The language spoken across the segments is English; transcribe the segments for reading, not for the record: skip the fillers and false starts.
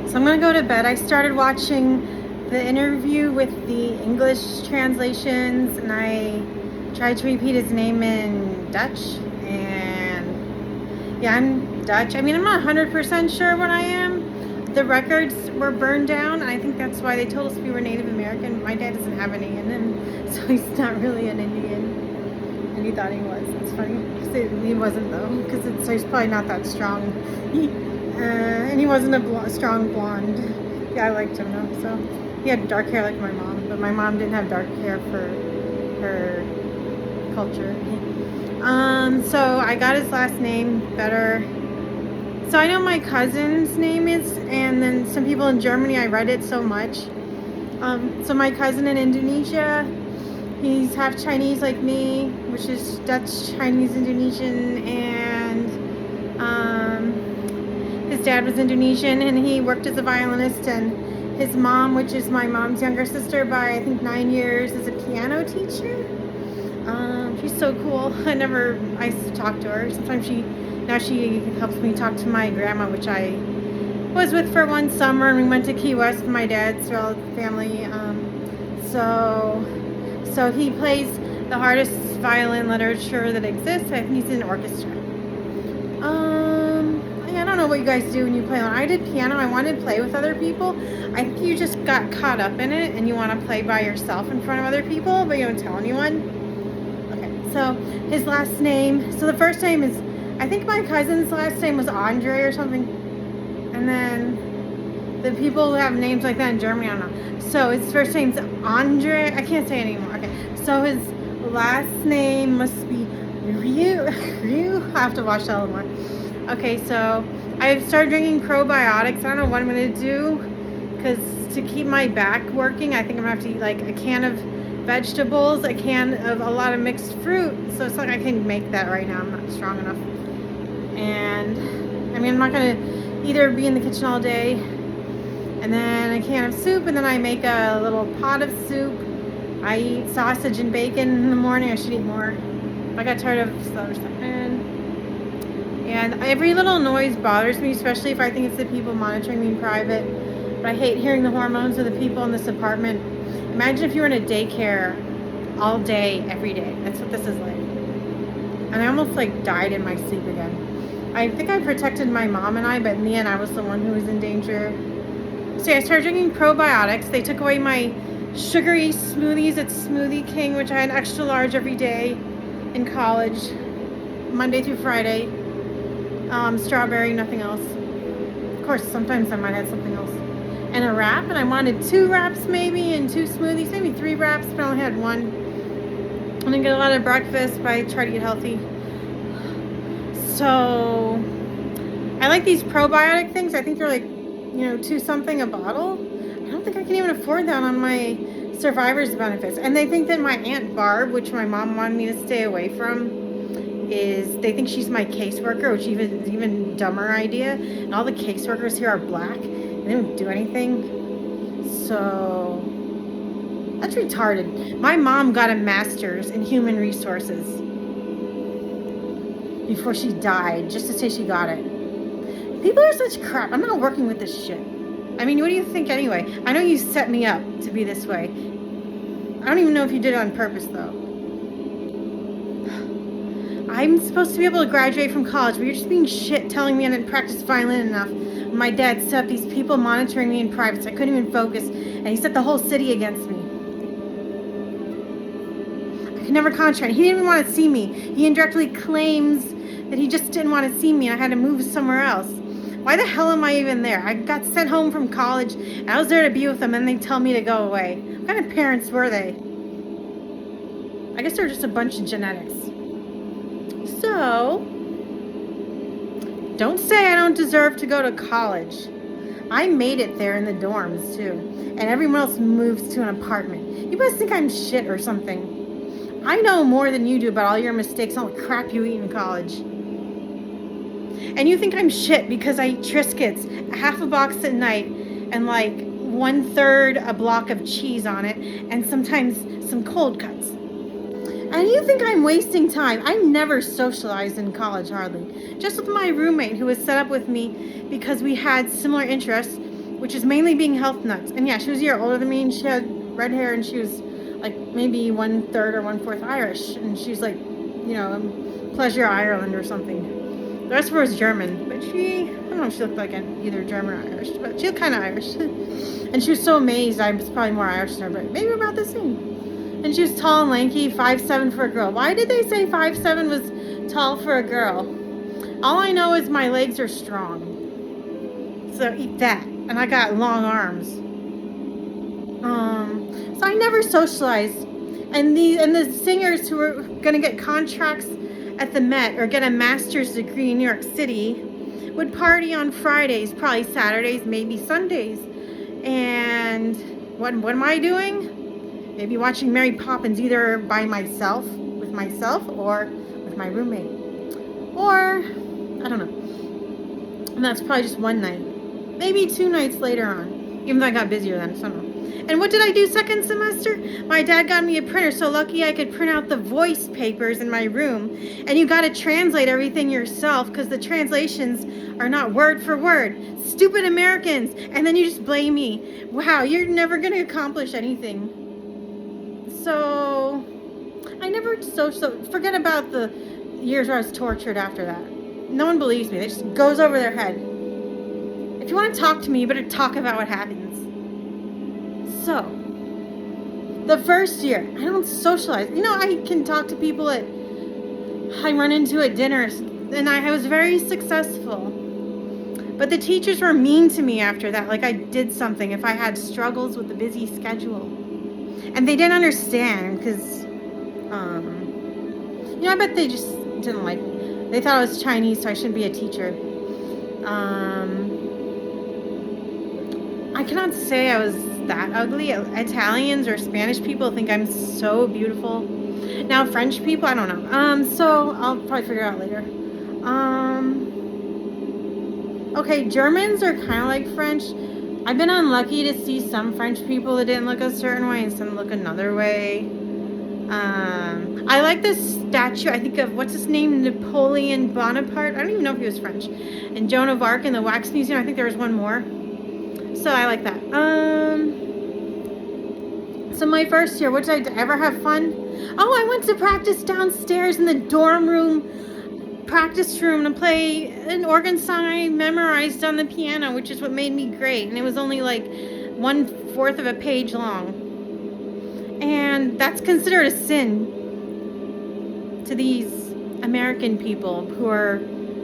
So I'm gonna go to bed. I started watching the interview with the English translations, and I tried to repeat his name in Dutch. And yeah, I'm Dutch. I mean, I'm not 100% sure what I am. The records were burned down, and I think that's why they told us we were Native American. My dad doesn't have any in him, so he's not really an Indian. And he thought he was. It's funny. He wasn't, though, because so he's probably not that strong. And he wasn't a strong blonde. Yeah, I liked him, though. So he had dark hair like my mom, but my mom didn't have dark hair for her culture. So I got his last name better. So I know my cousin's name is, and then some people in Germany, I read it so much. So my cousin in Indonesia, he's half Chinese like me, which is Dutch, Chinese, Indonesian, and his dad was Indonesian, and he worked as a violinist, and his mom, which is my mom's younger sister by I think 9 years, is a piano teacher. She's so cool. I used to talk to her. Sometimes now she helps me talk to my grandma, which I was with for one summer, and we went to Key West with my dad's family. So he plays the hardest violin literature that exists. I think he's in an orchestra. I don't know what you guys do when you play. I did piano. I wanted to play with other people. I think you just got caught up in it and you want to play by yourself in front of other people, but you don't tell anyone. Okay, so his last name. So the first name is, I think my cousin's last name was Andre or something. And then the people who have names like that in Germany, I don't know. So his first name's Andre. I can't say it anymore. Okay, so his last name must be Ryu. I have to watch that a little more. Okay, so I've started drinking probiotics. I don't know what I'm going to do, because to keep my back working, I think I'm going to have to eat like a can of vegetables, a can of a lot of mixed fruit. So it's like I can make that right now. I'm not strong enough. And I mean, I'm not going to either be in the kitchen all day, and then a can of soup, and then I make a little pot of soup. I eat sausage and bacon in the morning. I should eat more. I got tired of this other stuff. And every little noise bothers me, especially if I think it's the people monitoring me in private. But I hate hearing the hormones of the people in this apartment. Imagine if you were in a daycare all day, every day. That's what this is like. And I almost like died in my sleep again. I think I protected my mom and I, but in the end I was the one who was in danger. So I started drinking probiotics. They took away my sugary smoothies at Smoothie King, which I had extra large every day in college, Monday through Friday. Strawberry, nothing else. Of course, sometimes I might have something else. And a wrap, and I wanted 2 wraps maybe, and 2 smoothies, maybe 3 wraps, but I only had 1. I didn't get a lot of breakfast, but I try to eat healthy. So I like these probiotic things. I think they're like, $2 something a bottle. I don't think I can even afford that on my survivor's benefits. And they think that my Aunt Barb, which my mom wanted me to stay away from, they think she's my caseworker, which is even dumber idea. And all the caseworkers here are black, and they don't do anything. So that's retarded. My mom got a master's in human resources before she died, just to say she got it. People are such crap. I'm not working with this shit. I mean, what do you think anyway? I know you set me up to be this way. I don't even know if you did it on purpose, though. I'm supposed to be able to graduate from college, but you're just being shit telling me I didn't practice violin enough. My dad set up these people monitoring me in private, so I couldn't even focus, and he set the whole city against me. I could never concentrate. He didn't even want to see me. He indirectly claims that he just didn't want to see me, and I had to move somewhere else. Why the hell am I even there? I got sent home from college, and I was there to be with them, and they tell me to go away. What kind of parents were they? I guess they're just a bunch of genetics. So, don't say I don't deserve to go to college. I made it there in the dorms, too. And everyone else moves to an apartment. You must think I'm shit or something. I know more than you do about all your mistakes and all the crap you eat in college. And you think I'm shit because I eat Triscuits, half a box at night, and like 1/3 a block of cheese on it, and sometimes some cold cuts. And you think I'm wasting time. I never socialized in college, hardly. Just with my roommate, who was set up with me because we had similar interests, which is mainly being health nuts. And yeah, she was a year older than me, and she had red hair, and she was like maybe 1/3 or 1/4 Irish, and she's like, Pleasure Ireland or something. The rest of her was German, but I don't know if she looked like either German or Irish, but she looked kind of Irish. And she was so amazed. I was probably more Irish than her, but maybe about the same. And she was tall and lanky, 5'7" for a girl. Why did they say 5'7" was tall for a girl? All I know is my legs are strong. So eat that. And I got long arms. So I never socialized. And the singers who were gonna get contracts at the Met or get a master's degree in New York City would party on Fridays, probably Saturdays, maybe Sundays. And what am I doing? Maybe watching Mary Poppins, either by myself, or with my roommate. Or, I don't know. And that's probably just one night. Maybe 2 nights later on. Even though I got busier then, so I don't know. And what did I do second semester? My dad got me a printer, so lucky I could print out the voice papers in my room. And you got to translate everything yourself because the translations are not word for word. Stupid Americans. And then you just blame me. Wow, you're never going to accomplish anything. So I never forget about the years where I was tortured after that. No one believes me. It just goes over their head. If you want to talk to me, you better talk about what happens. So, the first year, I don't socialize. I can talk to people I run into at dinners, and I was very successful. But the teachers were mean to me after that, like I did something if I had struggles with the busy schedule. And they didn't understand because, I bet they just didn't like me. They thought I was Chinese, so I shouldn't be a teacher. I cannot say I was that ugly. Italians or Spanish people think I'm so beautiful. Now French people, I don't know. So I'll probably figure it out later. Okay, Germans are kind of like French. I've been unlucky to see some French people that didn't look a certain way and some look another way. I like this statue, I think of, what's his name, Napoleon Bonaparte. I don't even know if he was French. And Joan of Arc in the Wax Museum. I think there was one more. So I like that. So my first year, what did I ever have fun? Oh, I went to practice downstairs in the dorm room, practice room, to play an organ song I memorized on the piano, which is what made me great. And it was only like 1/4 of a page long. And that's considered a sin to these American people who are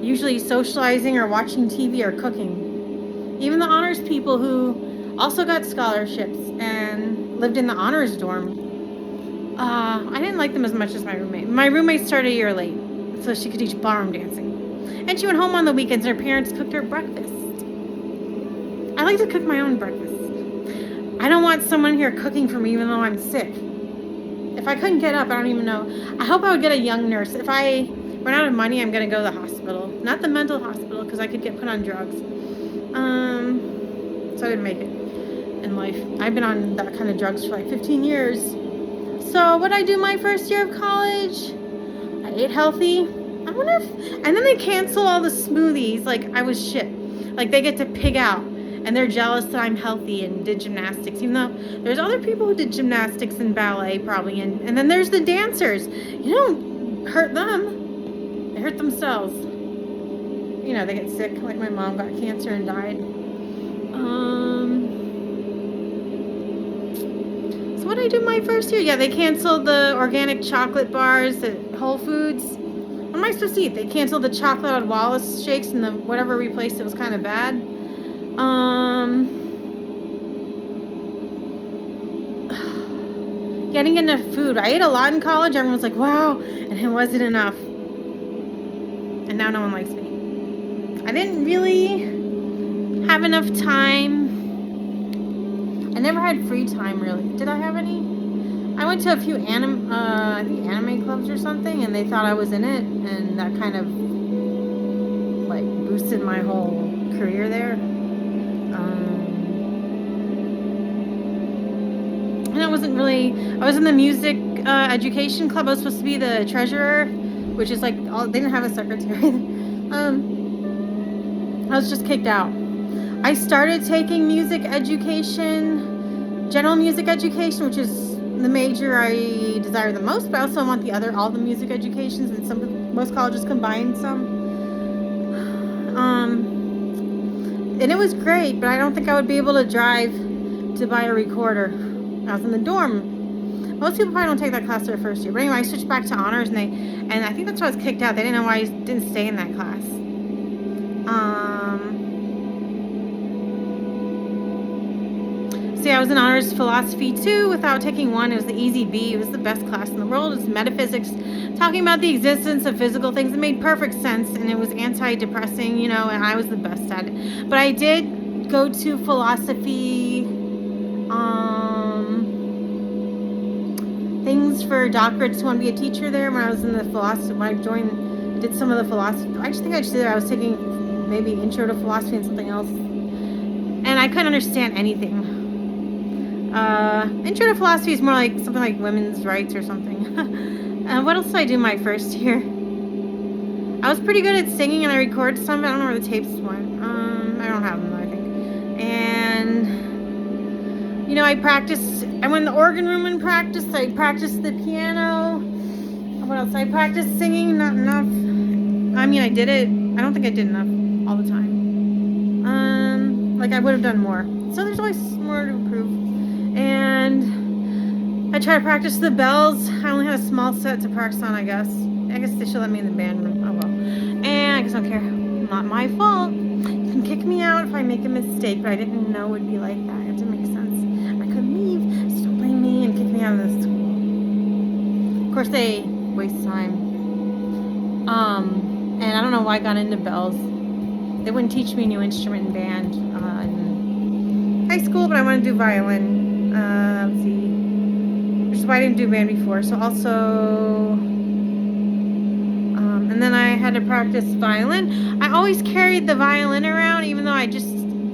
usually socializing or watching TV or cooking. Even the honors people who also got scholarships and lived in the honors dorm. I didn't like them as much as my roommate. My roommate started a year late, so she could teach ballroom dancing. And she went home on the weekends and her parents cooked her breakfast. I like to cook my own breakfast. I don't want someone here cooking for me even though I'm sick. If I couldn't get up, I don't even know. I hope I would get a young nurse. If I run out of money, I'm going to go to the hospital. Not the mental hospital, because I could get put on drugs. So I didn't make it in life. I've been on that kind of drugs for like 15 years. So what did I do my first year of college? I ate healthy. I wonder if, and then they cancel all the smoothies. Like I was shit. Like they get to pig out. And they're jealous that I'm healthy and did gymnastics, even though there's other people who did gymnastics and ballet probably. And then there's the dancers. You don't hurt them. They hurt themselves. They get sick. Like my mom got cancer and died. So what did I do my first year? Yeah, they canceled the organic chocolate bars at Whole Foods. What am I supposed to eat? They canceled the chocolate on Wallace shakes and the whatever replaced it was kind of bad. Getting enough food. I ate a lot in college. Everyone's like, wow, and it wasn't enough. And now no one likes me. I didn't really have enough time. I never had free time, really. Did I have any? I went to a few anime clubs or something, and they thought I was in it, and that kind of, like, boosted my whole career there. And I was in the music education club. I was supposed to be the treasurer, which is like, they didn't have a secretary. I was just kicked out. I started taking music education, general music education, which is the major I desire the most, but I also want all the music educations, and most colleges combine some. And it was great, but I don't think I would be able to drive to buy a recorder. I was in the dorm. Most people probably don't take that class their first year. But anyway, I switched back to honors, and I think that's why I was kicked out. They didn't know why I didn't stay in that class. See, I was in honors philosophy too without taking one. It was the easy B. It was the best class in the world. It was metaphysics, talking about the existence of physical things. It made perfect sense, and it was anti-depressing, and I was the best at it. But I did go to philosophy things for doctorates to want to be a teacher there when I was in the philosophy. When I did some of the philosophy. I just think I just did it. I was taking maybe intro to philosophy and something else, and I couldn't understand anything. Intro to philosophy is more like something like women's rights or something. What else did I do my first year? I was pretty good at singing, and I recorded some, but I don't know where the tapes went. I don't have them though, I think. And I practiced. I went in the organ room and practiced. I practiced the piano. What else? I practiced singing, not enough. I mean, I did it. I don't think I did enough all the time. Like I would have done more. So there's always more to improve. And I try to practice the bells. I only had a small set to practice on, I guess. I guess they should let me in the band room. Oh well. And I guess I don't care. Not my fault. You can kick me out if I make a mistake, but I didn't know it would be like that. It didn't make sense. I couldn't leave, so don't blame me and kick me out of the school. Of course, they waste time. And I don't know why I got into bells. They wouldn't teach me a new instrument in band in high school, but I want to do violin. Let's see, which is why I didn't do band before. So also, and then I had to practice violin. I always carried the violin around, even though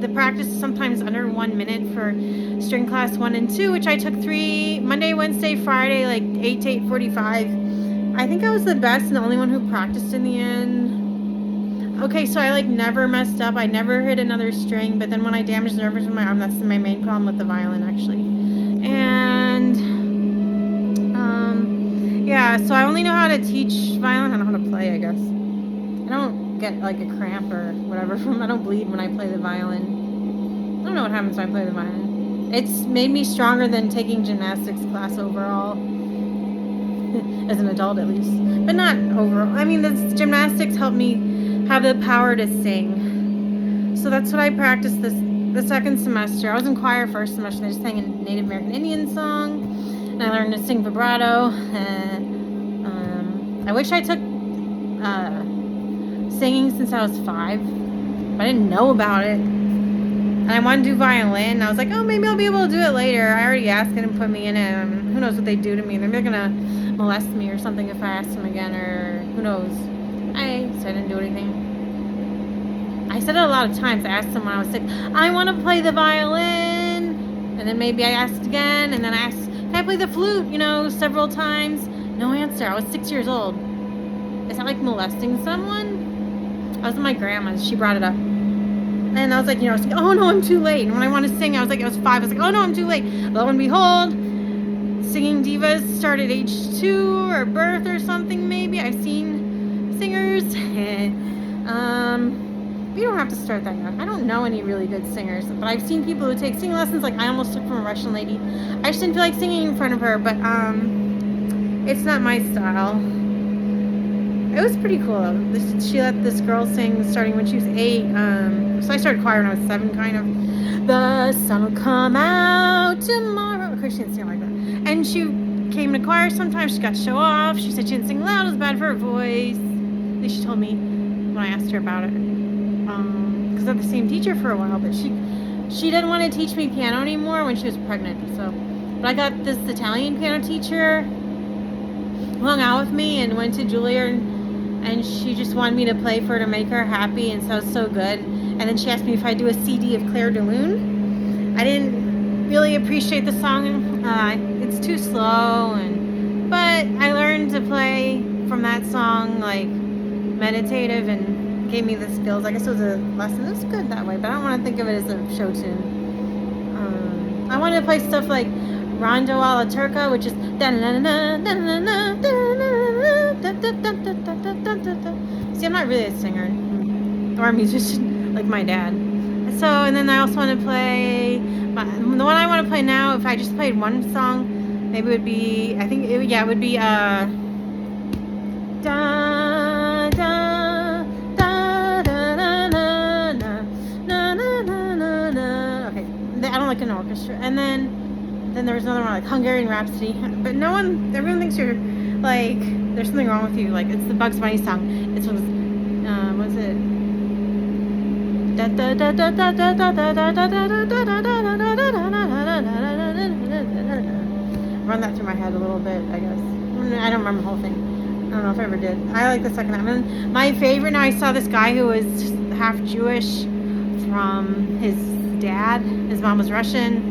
the practice is sometimes under 1 minute for string class 1 and 2, which I took 3 Monday, Wednesday, Friday, like 8 to 8:45. I think I was the best and the only one who practiced in the end. Okay, so I never messed up. I never hit another string, but then when I damaged nerves in my arm, that's my main problem with the violin, actually. And yeah, so I only know how to teach violin. I don't know how to play, I guess. I don't get like a cramp or whatever from. I don't bleed when I play the violin. I don't know what happens when I play the violin. It's made me stronger than taking gymnastics class overall. As an adult, at least, but not overall. I mean, the gymnastics helped me have the power to sing. So that's what I practiced the second semester. I was in choir first semester. They just sang a Native American Indian song, and I learned to sing vibrato. I wish I took singing since I was 5, but I didn't know about it. And I wanted to do violin. I was like, oh, maybe I'll be able to do it later. I already asked them to put me in it. Who knows what they do to me? They're gonna molest me or something if I ask them again, or who knows. So I didn't do anything. I said it a lot of times. I asked them when I was sick, I want to play the violin. And then maybe I asked again, and then I asked, can I play the flute? Several times. No answer. I was 6 years old. Is that like molesting someone? I was with my grandma. She brought it up. And I was like, I was like, oh no, I'm too late. And when I wanted to sing, I was 5. I was like, oh no, I'm too late. Lo and behold, singing divas start at age 2 or birth or something maybe. I've seen singers. You don't have to start that young. I don't know any really good singers, but I've seen people who take singing lessons. Like I almost took from a Russian lady. I just didn't feel like singing in front of her, but it's not my style. It was pretty cool though. She let this girl sing starting when she was 8. So I started choir when I was 7, kind of. The sun will come out tomorrow. Of course, she didn't sing like that. And she came to choir sometimes. She got to show off. She said she didn't sing loud. It was bad for her voice. At least she told me when I asked her about it. Because I had the same teacher for a while, but she didn't want to teach me piano anymore when she was pregnant. So, but I got this Italian piano teacher who hung out with me and went to Juilliard, and she just wanted me to play for her to make her happy, and so it was so good. And then she asked me if I'd do a CD of Claire de Lune. I didn't really appreciate the song. It's too slow, but I learned to play from that song, like meditative and gave me the skills. I guess it was a lesson. It was good that way, but I don't want to think of it as a show tune. I want to play stuff like Rondo alla Turca, which is see, I'm not really a singer or a musician like my dad. So, and then I also want to play the one I want to play now. If I just played one song, maybe it would be, I think it would be da da da da da na na na na na na. Okay, I don't like an orchestra. And then there was another one like Hungarian Rhapsody. But everyone thinks you're like there's something wrong with you. Like it's the Bugs Bunny song. It's what's it? Da da da da da da da da da da da run that through my head a little bit, I guess. I don't remember the whole thing. I don't know if I ever did. I like the second half. And my favorite, now I saw this guy who was half Jewish from his dad. His mom was Russian.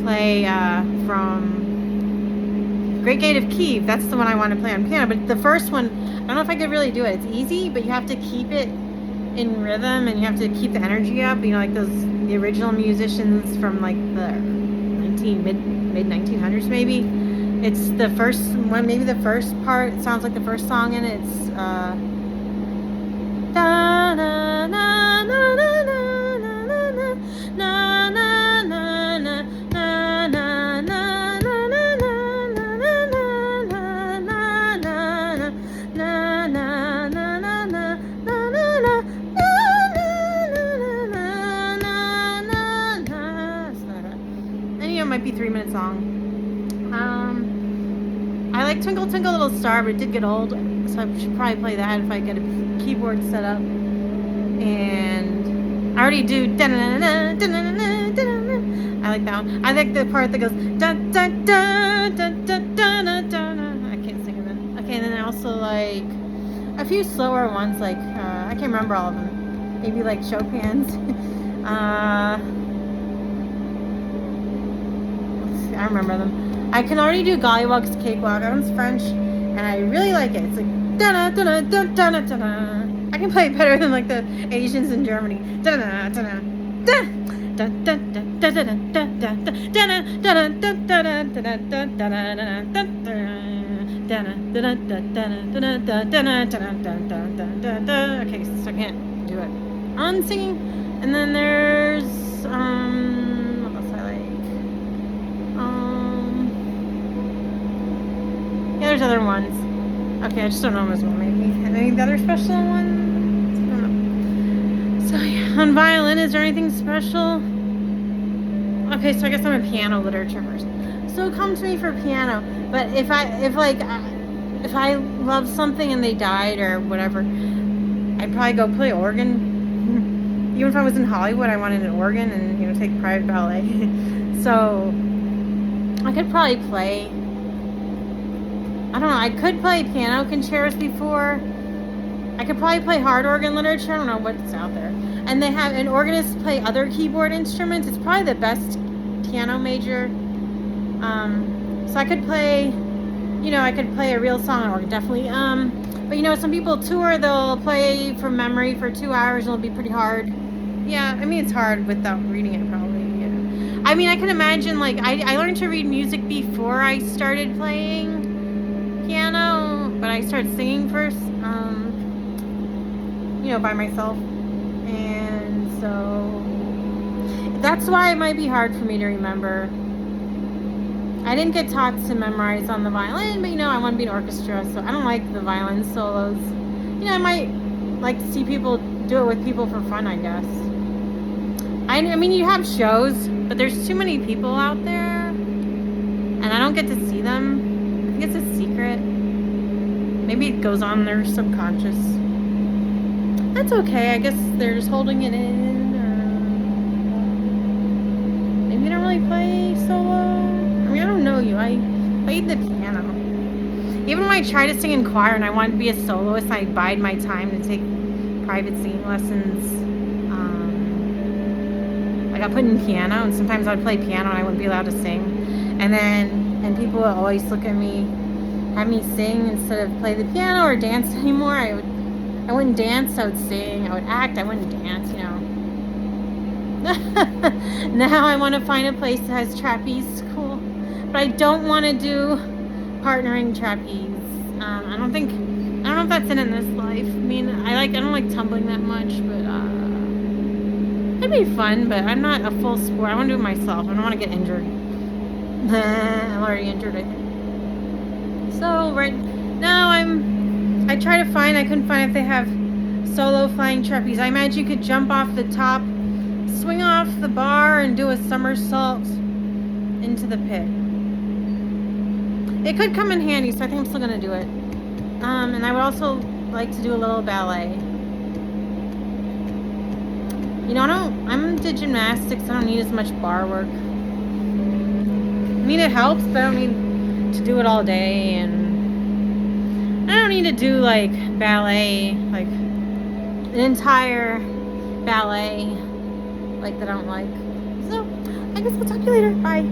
Play from Great Gate of Kiev. That's the one I want to play on piano. But the first one, I don't know if I could really do it. It's easy, but you have to keep it in rhythm and you have to keep the energy up. You know, like the original musicians from like the mid 1900s maybe. It's the first one, maybe the first part. It sounds like the first song in it. It's da na na na na na na na na might be 3 minutes long. I like Twinkle Twinkle Little Star, but it did get old, so I should probably play that if I get a keyboard set up. And I already do. I like that one. I like the part that goes da da da da da da da. I can't sing it. Okay, and then I also like a few slower ones, like I can't remember all of them. Maybe like Chopin's. I remember them. I can already do Gollywog's Cakewalk. That one's French, and I really like it. It's like da da da da da da da. I can play it better than like the Asians in Germany. Da da da da da da da da da da. Okay, so I can't do it on singing. And then there's there's other ones. Okay, I just don't know them as well, maybe. Any other special ones? I don't know. So, yeah, on violin, is there anything special? Okay, so I guess I'm a piano literature person. So come to me for piano. But if I love something and they died or whatever, I'd probably go play organ. Even if I was in Hollywood, I wanted an organ and, take private ballet. So, I could probably play... I don't know, I could play piano concertos before. I could probably play hard organ literature. I don't know what's out there. And they have an organist play other keyboard instruments. It's probably the best piano major. So I could play, I could play a real song on organ, definitely. But some people tour, they'll play from memory for 2 hours and it'll be pretty hard. Yeah, I mean, it's hard without reading it probably. Yeah. I mean, I can imagine, like, I learned to read music before I started playing piano, but I started singing first, by myself, and so that's why it might be hard for me to remember. I didn't get taught to memorize on the violin, but I want to be an orchestra, so I don't like the violin solos. I might like to see people do it with people for fun, I guess. I mean, you have shows, but there's too many people out there, and I don't get to see them. I think it's a secret. Maybe it goes on their subconscious. That's okay. I guess they're just holding it in. Or maybe they don't really play solo. I mean, I don't know you. I played the piano. Even when I tried to sing in choir and I wanted to be a soloist, I bide my time to take private singing lessons. I got put in piano, and sometimes I'd play piano and I wouldn't be allowed to sing. And people would always look at me, have me sing instead of play the piano or dance anymore. I would I wouldn't dance, I would sing. I would act, I wouldn't dance, you know. Now I want to find a place that has trapeze school. But I don't want to do partnering trapeze. I don't know if that's in this life. I mean, I don't like tumbling that much, but it'd be fun, but I'm not a full sport. I want to do it myself. I don't want to get injured. I'm already injured, I think. So right now I couldn't find if they have solo flying trapeze. I imagine you could jump off the top, swing off the bar, and do a somersault into the pit. It could come in handy, so I think I'm still gonna do it. And I would also like to do a little ballet. You know, I'm into gymnastics. I don't need as much bar work. I mean, it helps, but I don't need to do it all day, and I don't need to do like ballet, like an entire ballet, like that I don't like. So I guess I'll talk to you later. Bye.